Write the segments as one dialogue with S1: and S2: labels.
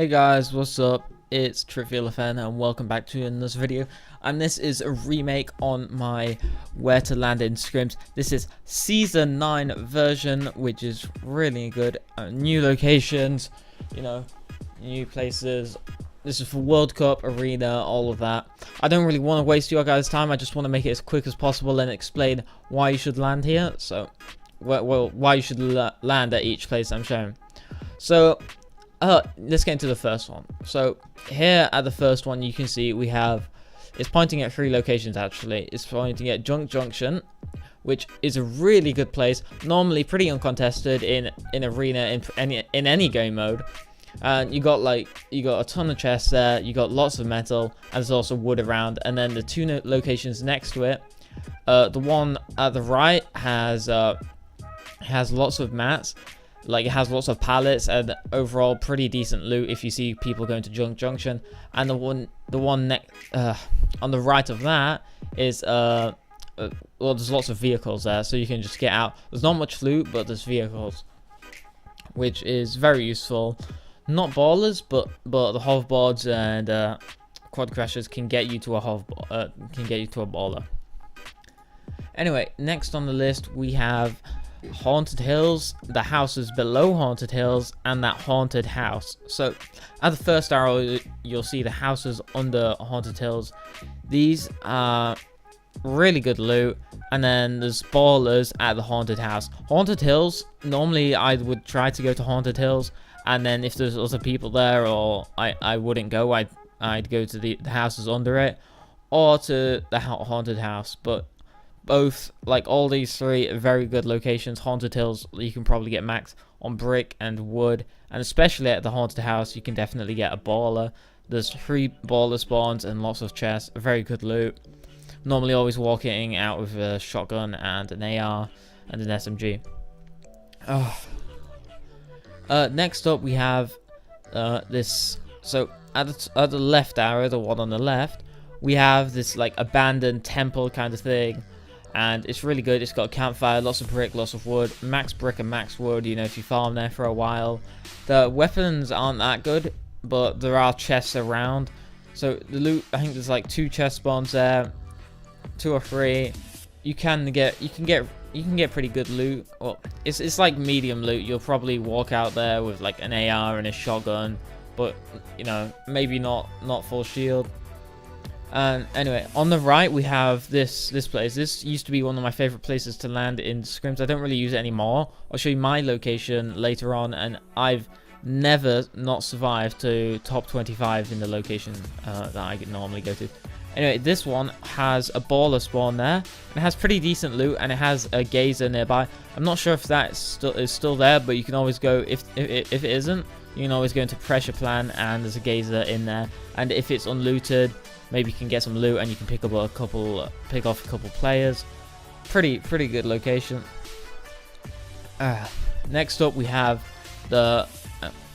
S1: Hey guys, what's up? It's TrivialFN and welcome back to another video. And this is a remake on my Where to Land in Scrims. This is Season 9 version, which is really good. New locations, new places. This is for World Cup, Arena, all of that. I don't really want to waste your guys' time. I just want to make it as quick as possible and explain why you should land here. So, why you should land at each place I'm showing. So, let's get into the first one. So here at the first one, you can see we have, it's pointing at 3 locations actually. It's pointing at Junk Junction, which is a really good place, normally pretty uncontested in arena in any game mode. And you got a ton of chests there, you got lots of metal, and there's also wood around. And then the 2 locations next to it, the one at the right has lots of mats. Like, it has lots of pallets and overall pretty decent loot if you see people going to Junk Junction. And the one next on the right of that is well, there's lots of vehicles there, so you can just get out. There's not much loot, but there's vehicles, which is very useful. Not ballers, but the hoverboards and quad crashers can get you to a baller. Anyway, next on the list we have Haunted Hills, the houses below Haunted Hills, and that haunted house. So at the first arrow, you'll see the houses under Haunted Hills. These are really good loot. And then there's ballers at the haunted house. Haunted Hills, normally I would try to go to Haunted Hills, and then if there's other people there, or I wouldn't go, I'd go to the houses under it, or to the haunted house. But both, like, all these 3 are very good locations. Haunted Hills, you can probably get max on brick and wood, and especially at the haunted house, you can definitely get a baller. There's 3 baller spawns and lots of chests, very good loot. Normally always walking out with a shotgun and an AR and an SMG. Next up we have this. So at the left arrow, the one on the left, we have this like abandoned temple kind of thing. And it's really good. It's got a campfire, lots of brick, lots of wood, max brick and max wood, if you farm there for a while. The weapons aren't that good, but there are chests around. So the loot, I think there's like 2 chest spawns there, 2 or 3. You can get pretty good loot. Well, it's like medium loot. You'll probably walk out there with like an AR and a shotgun, but maybe not full shield. And anyway, on the right we have this place. This used to be one of my favorite places to land in Scrims. I don't really use it anymore. I'll show you my location later on, and I've never not survived to top 25 in the location that I normally go to. Anyway, this one has a baller spawn there. It has pretty decent loot, and it has a geyser nearby. I'm not sure if that is still there, but you can always go, if it isn't, you can always go into pressure plan, and there's a geyser in there. And if it's unlooted, maybe you can get some loot and you can pick off a couple players. Pretty good location. Next up we have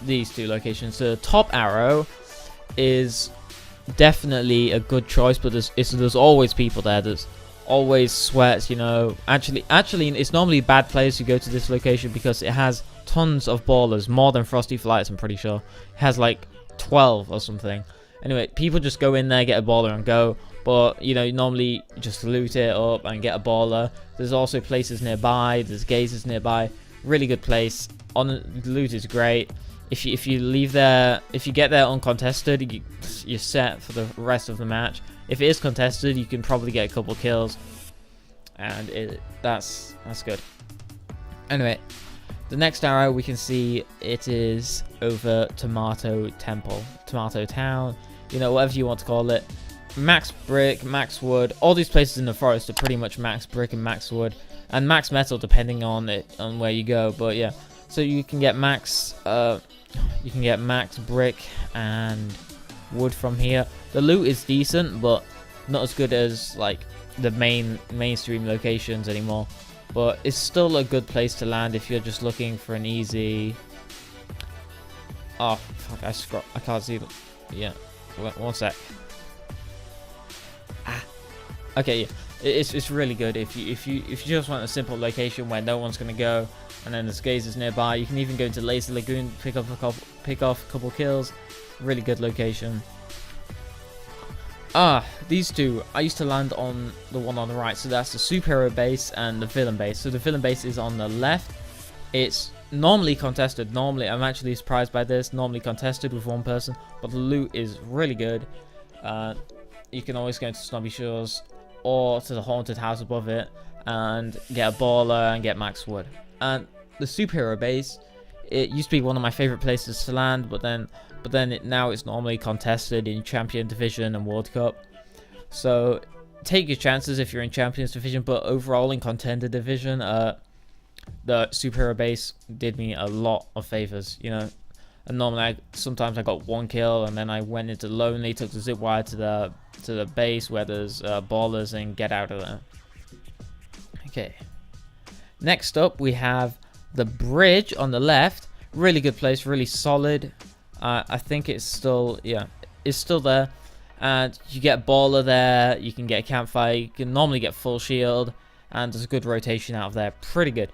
S1: these 2 locations. The top arrow is definitely a good choice, but there's always people there. There's always sweats. Actually, it's normally bad players who go to this location because it has tons of ballers, more than Frosty Flights. I'm pretty sure it has like 12 or something. Anyway, people just go in there, get a baller and go. But, normally just loot it up and get a baller. There's also places nearby. There's geysers nearby. Really good place. The loot is great. If you leave there, if you get there uncontested, you're set for the rest of the match. If it is contested, you can probably get a couple kills. And that's good. Anyway, the next arrow, we can see it is over Tomato Temple, Tomato Town, whatever you want to call it. Max brick, max wood. All these places in the forest are pretty much max brick and max wood, and max metal depending on where you go. But yeah, so you can get max brick and wood from here. The loot is decent, but not as good as like the mainstream locations anymore. But it's still a good place to land if you're just looking for an easy... Oh, fuck, I can't see them. Yeah, one sec. Okay, yeah. It's really good if you just want a simple location where no one's gonna go, And then there's gazers nearby. You can even go into Lazy Lagoon, pick off a couple kills. Really good location. These two, I used to land on the one on the right. So that's the superhero base and the villain base. So the villain base is on the left. It's normally contested. Normally, I'm actually surprised by this. Normally contested with one person, but the loot is really good. You can always go into Snobby Shores or to the haunted house above it and get a baller and get max wood. And the superhero base, it used to be one of my favorite places to land, but then now it's normally contested in Champion Division and World Cup. So take your chances if you're in Champions Division, but overall in Contender Division, the superhero base did me a lot of favors, you know. And normally, sometimes I got one kill, and then I went into Lonely, took the zip wire to the base where there's ballers, and get out of there. Okay. Next up, we have the bridge on the left. Really good place, really solid. I think it's still, yeah, it's still there. And you get baller there. You can get a campfire. You can normally get full shield, and there's a good rotation out of there. Pretty good.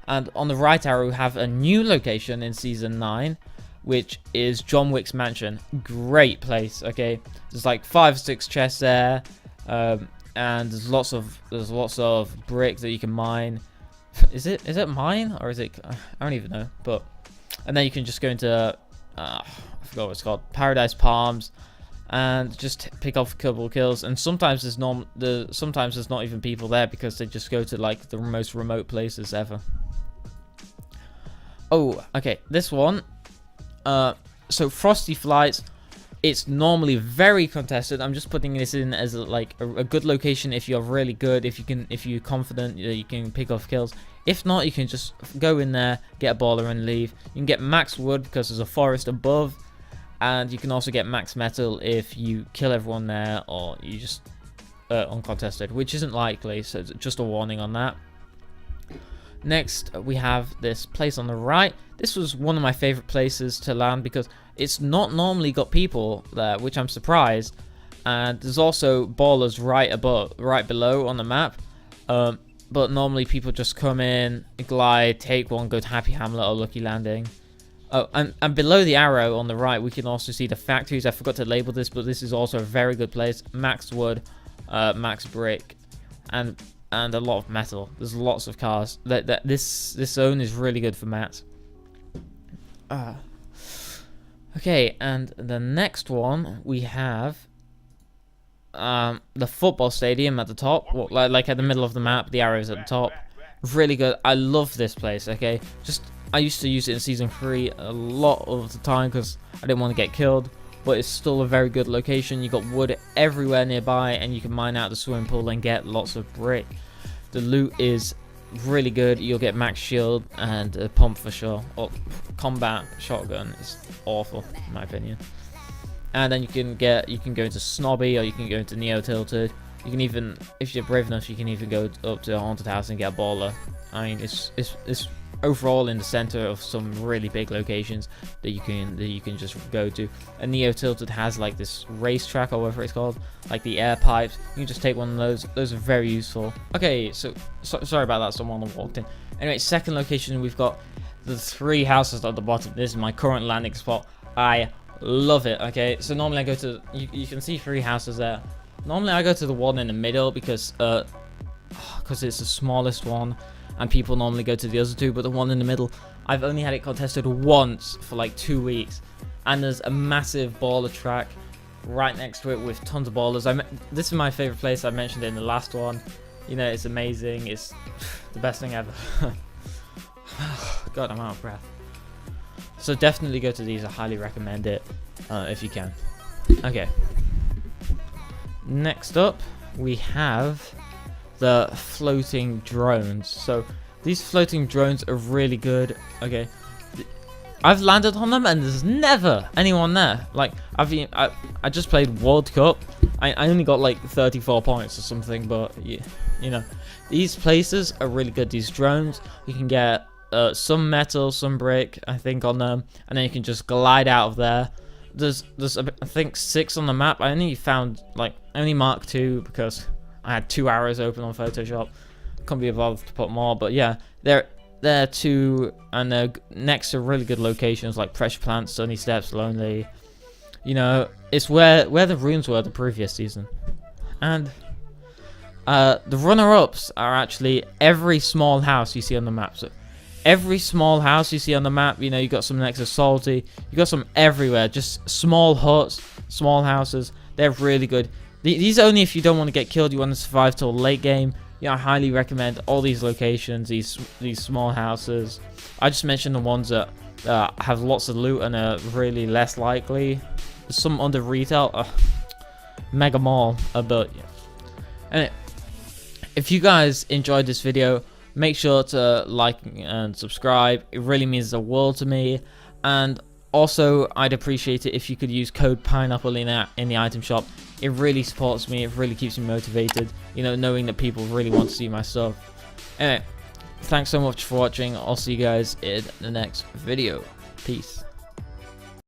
S1: And on the right arrow, we have a new location in Season 9, which is John Wick's Mansion. Great place, okay? There's like 5 or 6 chests there, and there's lots of bricks that you can mine. Is it mine, or is it? I don't even know. But and then you can just go into I forgot what it's called, Paradise Palms, and just pick off a couple of kills. And sometimes sometimes there's not even people there because they just go to like the most remote places ever. Oh, okay, this one. So Frosty Flights, it's normally very contested. I'm just putting this in as a good location if you're really good, if you're confident, you can pick off kills. If not, you can just go in there, get a baller and leave. You can get max wood because there's a forest above, and you can also get max metal if you kill everyone there or you just uncontested, which isn't likely, so just a warning on that. Next, we have this place on the right. This was one of my favorite places to land because it's not normally got people there, which I'm surprised. And there's also ballers right below on the map. But normally people just come in, glide, take one, go to Happy Hamlet or Lucky Landing. Oh, and below the arrow on the right, we can also see the factories. I forgot to label this, but this is also a very good place. Max wood, max brick, and a lot of metal. There's lots of cars. This zone is really good for mats. Okay, and the next one we have the football stadium at the top, like at the middle of the map. The arrows at the top. Really good. I love this place. Okay, I used to use it in Season 3 a lot of the time because I didn't want to get killed. But it's still a very good location. You got wood everywhere nearby, and you can mine out the swimming pool and get lots of brick. The loot is really good. You'll get max shield and a pump for sure. Or combat shotgun is awful in my opinion. And then you can go into Snobby, or you can go into Neo Tilted. You can even, if you're brave enough, you can even go up to a haunted house and get a baller. I mean, it's overall in the center of some really big locations that you can just go to. And Neo Tilted has like this racetrack, or whatever it's called, like the air pipes. You can just take one of those. Those are very useful. Okay, so sorry about that. Someone walked in. Anyway, second location, we've got the 3 houses at the bottom. This is my current landing spot. I love it. Okay, so normally I go to, you can see 3 houses there. Normally I go to the one in the middle because it's the smallest one, and people normally go to the other 2, but the one in the middle, I've only had it contested once for like 2 weeks, and there's a massive baller track right next to it with tons of ballers. This is my favorite place. I mentioned it in the last one. You know, it's amazing. It's the best thing ever. God, I'm out of breath. So definitely go to these. I highly recommend it if you can. Okay. Next up, we have the floating drones. So these floating drones are really good. Okay, I've landed on them and there's never anyone there. Like I just played World Cup. I only got like 34 points or something, but you know, these places are really good. These drones, you can get some metal, some brick, I think, on them, and then you can just glide out of there. There's I think 6 on the map. I only marked 2 because I had 2 arrows open on Photoshop. Couldn't be bothered to put more, but yeah, they're two, and they're next to really good locations like Pressure Plant, Sunny Steps, Lonely. You know, it's where the runes were the previous season. And the runner-ups are actually every small house you see on the map. So every small house you see on the map, you know, you got some next to Salty, you got some everywhere, just small huts, small houses. They're really good. These are only if you don't want to get killed, you want to survive till late game. Yeah, I highly recommend all these locations, these small houses. I just mentioned the ones that have lots of loot and are really less likely. There's some under retail, Mega Mall, but yeah. And if you guys enjoyed this video, make sure to like and subscribe. It really means the world to me. And also, I'd appreciate it if you could use code pineapple in the item shop. It really supports me. It really keeps me motivated. You know, knowing that people really want to see my stuff. Anyway, thanks so much for watching. I'll see you guys in the next video. Peace.